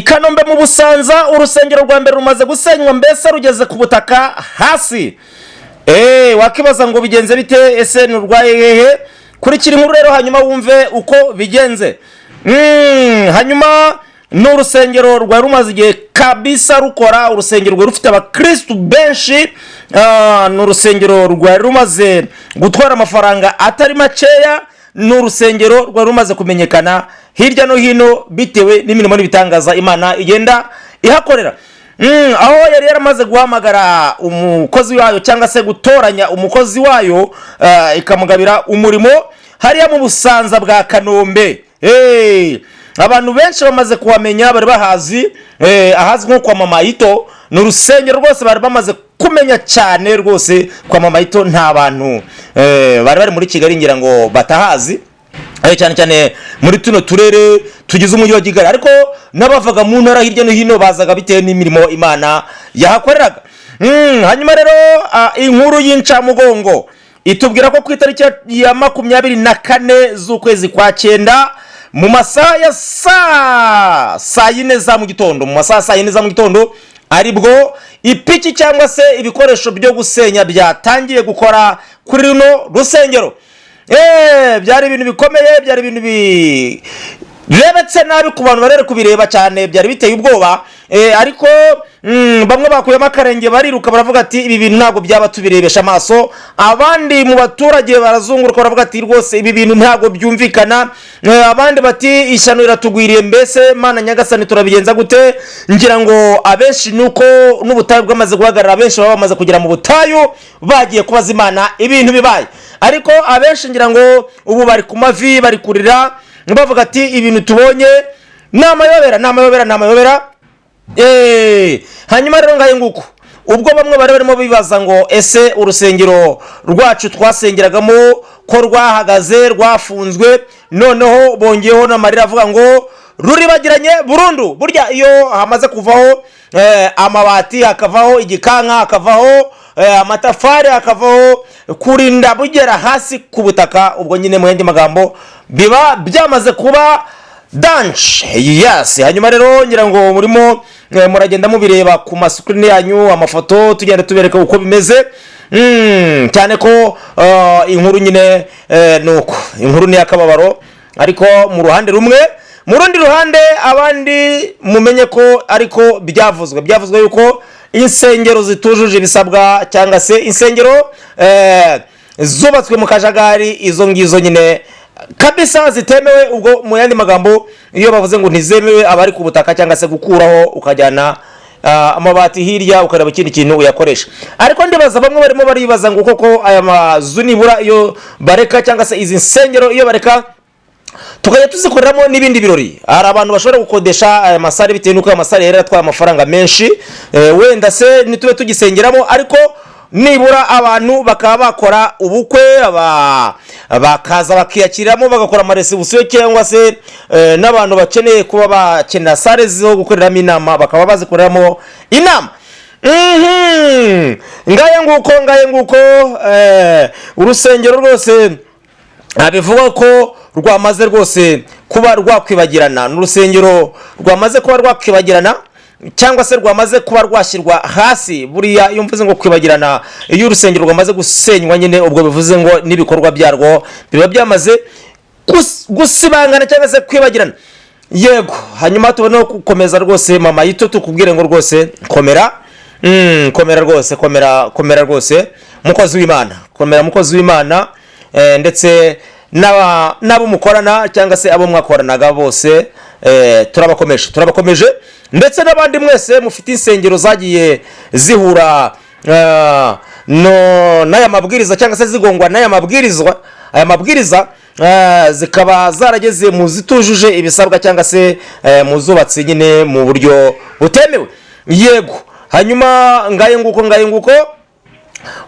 Kanombe mu Busanza urusengero rwa mbere rumaze gusenywa mbese rugeze ku butaka hasi. Wakibaza ngo bigenze bite, ese nurwaye hehe? Kurikira inkuru rero hanyuma wumve uko bigenze. Hanyuma n'urusengero rwa rumaze igihe kabisa rukora, urusengero rwa rufite abakristo benshi, n'urusengero rwa rumaze gutwara amafaranga atari makeya, n'urusengero rwa rumaze kumenyekana hirya no hino bitewe n'imirimo n'ibitangaza Imana igenda ihakorera. Aho yari yaramaze guhamagara umukozi wayo cyangwa se gutoranya umukozi wayo, ikamugabira umurimo hariya mu Busanza bwa Kanombe. Abantu benshi bamaze kuhamenya, bari bahazi, ahazwi nko kwa Mama Ito. Ni urusengero rwose bari bamaze kumenya cyane rwose. Kwa Mama Ito nta bantu bari muri Kigali ngira ngo batahazi, cyane cyane muri tuno turere tugize umujyi wa Kigali, ariko n'abavaga mu ntara hirya no hino bazaga bitewe n'imirimo Imana yahakoreraga. Hanyuma rero inkuru y'incamugongo itubwira ko ku itariki ya 24 z'ukwezi kwa 9 mu masaha ya saa yine za mu gitondo, mu masaha saa yine za mu gitondo aribwo ipiki cyangwa se ibikoresho byo gusenya byatangiye gukora kuri runo rusengero. Byari ibintu bikomeye, byari ibintu birebetse nabi ku bantu barere kubireba cyane, byari biteye ubwoba. Ariko bamwe bakuyemo akarenge bariruka baravuga ati ibi bintu ntabwo byaba tubirebesha amaso. Abandi mu baturage barazunguruka baravuga ati rwose ibi bintu ntabwo byumvikana. Abandi bati ishyano iratugwiriye, mbese Mana Nyagasani turabigenza gute? Ngira ngo abenshi nuko n'ubutayu bwamaze guhagarara, abenshi baba bamaze kugera mu butayu bagiye kubaza Imana ibintu bibaye. Ariko abenshi ngira ngo ubu bari ku mavi bari kurira bavuga ati ibintu tubonye n'amayobera. Hanyuma rero ngaye nguko ubwo bamwe bari barimo bibaza ngo ese urusengero rwacu twasengeragamo ko rwahagaze rwafunzwe, noneho bongeyeho n'amarira avuga ngo ruribagiranye burundu. Burya iyo hamaze kuvaho amabati, hakavaho igikanka, hakavaho amatafari, hakavaho kurinda bugera hasi ku butaka, ubwo nyine mu yandi magambo biba byamaze kuba dance. Yes. Hanyuma rero ngira ngo murimo muragenda mubireba ku masukrine yanyu, amafoto tugenda tubereka uko bimeze. Cyane ko inkuru nyine nuko inkuru ni yakababaro, ariko mu ruhande rumwe, mu rundi ruhande abandi mumenye ko ariko byavuzwe yuko insengero zitujuje ibisabwa, cyangwa se insengero zubatswe mu kajagari, izo ngizo nyine kabisa zitemewe. Ubwo mu yandi magambo iyo bavuze ngo ntizemewe abari ku butaka, cyangwa se gukuraho ukajyana amabati hirya ukareba ikindi kintu uyakoresha. Ariko ndibaza bamwe barimo baribaza ngo koko aya mazu nibura iyo bareka, cyangwa se izi nsengero iyo bareka tukajya tuzikoreramo n'ibindi birori, hari abantu bashobora gukodesha aya masare bitewe n'uko aya masare yari atwaye amafaranga menshi, wenda se nitube tugisengeramo, ariko nibura abantu bakaba bakora ubukwe, bakaza bakiyakiramo, bagakora amaresebusiyo, cyangwa se n'abantu bakeneye kuba bakenera sare zo gukoreramo inama bakaba bazikoreramo inama. Ngaye nguko urusengero rwose bivuga ko rwamaze rwose kuba rwakwibagirana, n'urusengero rwamaze kuba rwakwibagirana, cyangwa se rwamaze kuba rwashyirwa hasi. Buriya iyo mvuze ngo kwibagirana, iyo urusengero rwamaze gusenywa nyine, ubwo bivuze ngo n'ibikorwa byarwo biba byamaze gusibangana cyangwa se kwibagirana. Yego. Hanyuma tubone gukomeza rwose Mama Ito, tukubwire ngo rwose komera, komera rwose mukozi w'Imana, komera mukozi w'Imana, ndetse n'abo mukorana cyangwa se abo mwakoranaga bose, turabakomeje, ndetse n'abandi mwese mufite insengero zagiye zihura n'aya mabwiriza, cyangwa se zigongwa n'aya mabwiriza, zikaba zarageze mu zitujuje ibisabwa, cyangwa se mu zubatse nyine mu buryo butemewe. Yego. Hanyuma ngaye nguko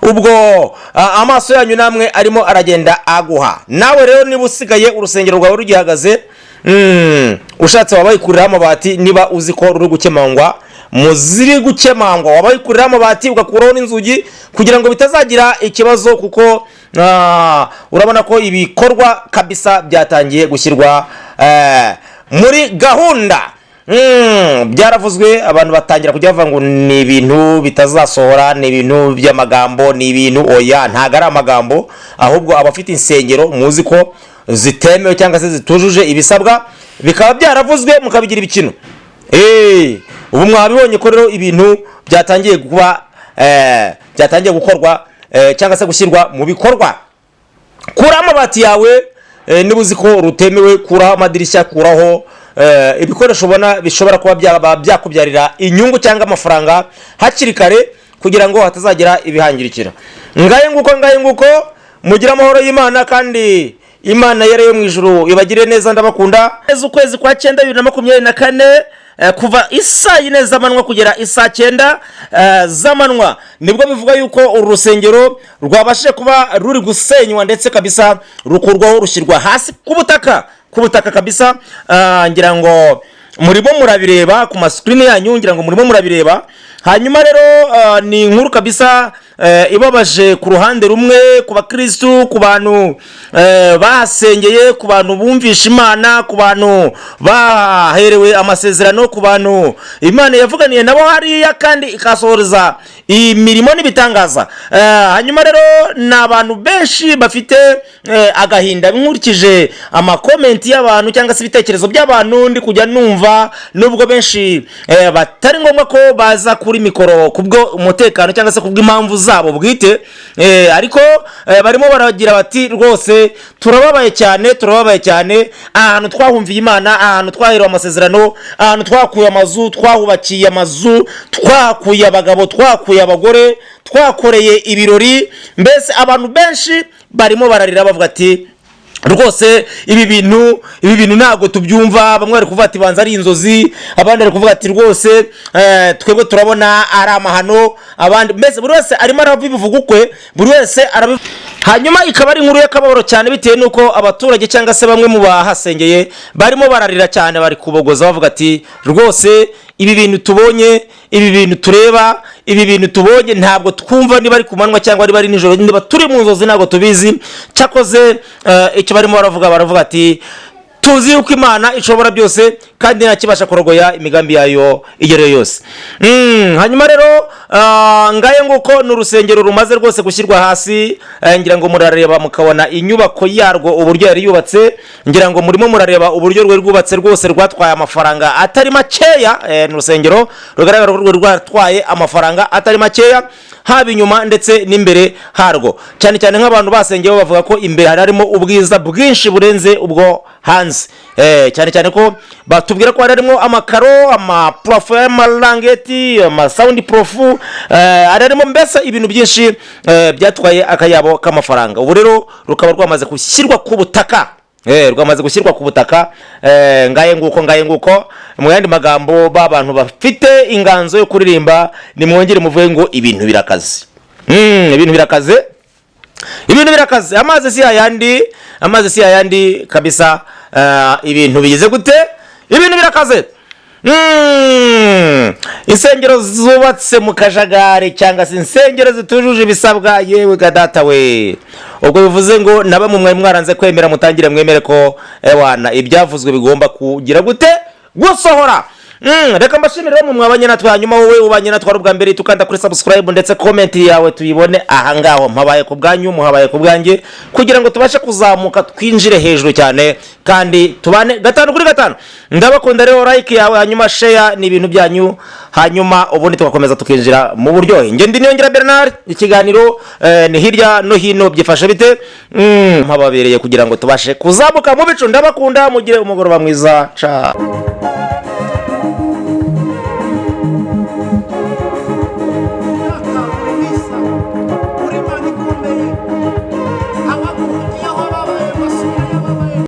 ubwo amaso yanyu namwe arimo aragenda aguha. Nawe rero niba usigaye urusengero rwawe rugihagaze, ushatse wabayikuriraho amabati, niba uzi ko ruri gukemangwa, muziri gukemangwa, wabayikuriraho amabati ugakuraho n'inzugi kugira ngo bitazagira ikibazo, kuko urabona ko ibikorwa kabisa byatangiye gushyirwa muri gahunda. byaravuzwe abantu batangira kujya bavuga ngo ni ibintu bitazasohora, ni ibintu by'amagambo, ni ibintu oya, ntago ari amagambo, ahubwo abafite insengero muzi ko zitemewe cyangwa se zitujuje ibisabwa bikaba byaravuzwe mukabigira ibikino. Ubu mwabibonye ko rero ibintu byatangiye kuba byatangiye gukorwa cyangwa se gushyirwa mu bikorwa. Kuraho amabati yawe niba uzi ko rutemewe, kuraho amadirishya, kuraho ibikoresho ubona bishobora kuba byakubyarira inyungu cyangwa amafaranga hakiri kare kugira ngo hatazagira ibihangirikira. Ngaye nguko mugira amahoro y'Imana kandi Imana yari mu ijuru ibagire neza. Ndabakunda. Ukwezi kwa 9 2024 kuva isaa 4 z'amanywa kugera isaa 9 z'amanywa nibwo bivuga yuko urusengero rwabashije kuba ruri gusenywa ndetse kabisa rukurwaho rushyirwa hasi ku butaka kabisa. Ngira ngo murimo murabireba ku screen yanyu, ngira ngo murimo murabireba. Hanyuma rero ni inkuru kabisa ibabaje ku ruhande rumwe, ku bakristo, ku bantu bahasengeye, ku bantu bumvisha Imana, ku bantu baherewe amasezerano, ku bantu Imana yavuganiye nabo hariya kandi ikasohoreza imirimo n'ibitangaza. Hanyuma rero na abantu benshi bafite agahinda nkurikije amakomenti y'abantu cyangwa se ibitekerezo by'abantu ndi kujya numva, nubwo benshi batari ngombwa ko baza kuri mikoro kubwo umutekano cyangwa se kubwo impamvu zabo bwite, ariko barimo baragira bati rwose turababaye cyane, ahantu twahumviye Imana, ahantu twaherewe amasezerano, ahantu twakuye amazu, twahubakiye amazu, twakuye abagabo, twakuye abagore, twakoreye ibirori. Mbese abantu benshi barimo bararira bavuga ati rwose ibi bintu ntago tubyumva. Bamwe bari kuvuga ati banza ari inzozi, abandi bari kuvuga ati rwose twebwe turabona ari amahano, abandi mbese buri wese arimo arabivuga ukwe, buri wese hanyuma ikaba ari inkuru y'akababaro cyane bitewe nuko abaturage cyangwa se bamwe mu bahasengeye barimo bararira cyane, bari kubogoza bavuga ati rwose ibi bintu tubonye, ibi bintu tureba, ibi bintu tubonye ntabwo twumva niba ari ku manywa cyangwa niba ari nijoro, niba turi mu nzozi ntabwo tubizi. Cyakoze icyo barimo baravuga ati tuzi yuko Imana ishobora byose kandi ntakibasha kurogoya imigambi yayo igero yose. Hanyuma rero ngaye nguko n'urusengero rumaze rwose gushyirwa hasi. Ngira ngo murareba mukabona inyubako yarwo uburyo yari yubatse, ngira ngo murimo murareba uburyo rwe rwubatse rwose rwatwaye amafaranga atari makeya. N'urusengero rugaragara ko rwatwaye amafaranga atari makeya, haba inyuma ndetse n'imbere harwo, cyane cyane nk'abantu basengeye bavuga ko imbere harimo ubwiza bwinshi burenze ubwo hanze. Cyane ko batubwira ko harimo amakaro, amaprofo y'amarangeti, amasound profu, harimo mbese ibintu byinshi byatwaye akayabo k'amafaranga. Ubu rero rukaba rwamaze gushyirwa ku butaka. Ngaye nguko mu yandi magambo b'abantu bafite inganzo yo kuririmba nimwongere muvuye ngo ibintu birakaze. Ibintu birakaze. Amazi si yayandi kabisa. Ibintu bigize gute? Ibintu birakaze. Insengero zubatse mu kajagari cyangwa se insengero zitujuje ibisabwa, yewe gadata we. Ubwo bivuze ngo na bamwe mwe mwaranze kwemera mutangire mwemere ko ewana ibyavuzwe bigomba kugira gute gusohora. Reka mbashimire mu mwabanye natwe, hanyuma wowe ubanye natwe ubwa mbere tukanda kuri subscribe ndetse comment yawe tuyibone aha ngaho. Mpabaye ku bwanyu, muhabaye ku bwanjye, kugira ngo tubashe kuzamuka twinjire hejuru cyane kandi tubane 5 kuri 5. Ndabakunda rero, like yawe hanyuma share ni ibintu byanyu, hanyuma ubundi tugakomeza tukinjira mu buryohe. Nge ndi Niyongira Bernard, ikiganiro ni hirya no hino byifashe bite. Mpababereye kugira ngo tubashe kuzamuka mu bicu. Ndabakunda, mugire umugoroba mwiza. Ciao.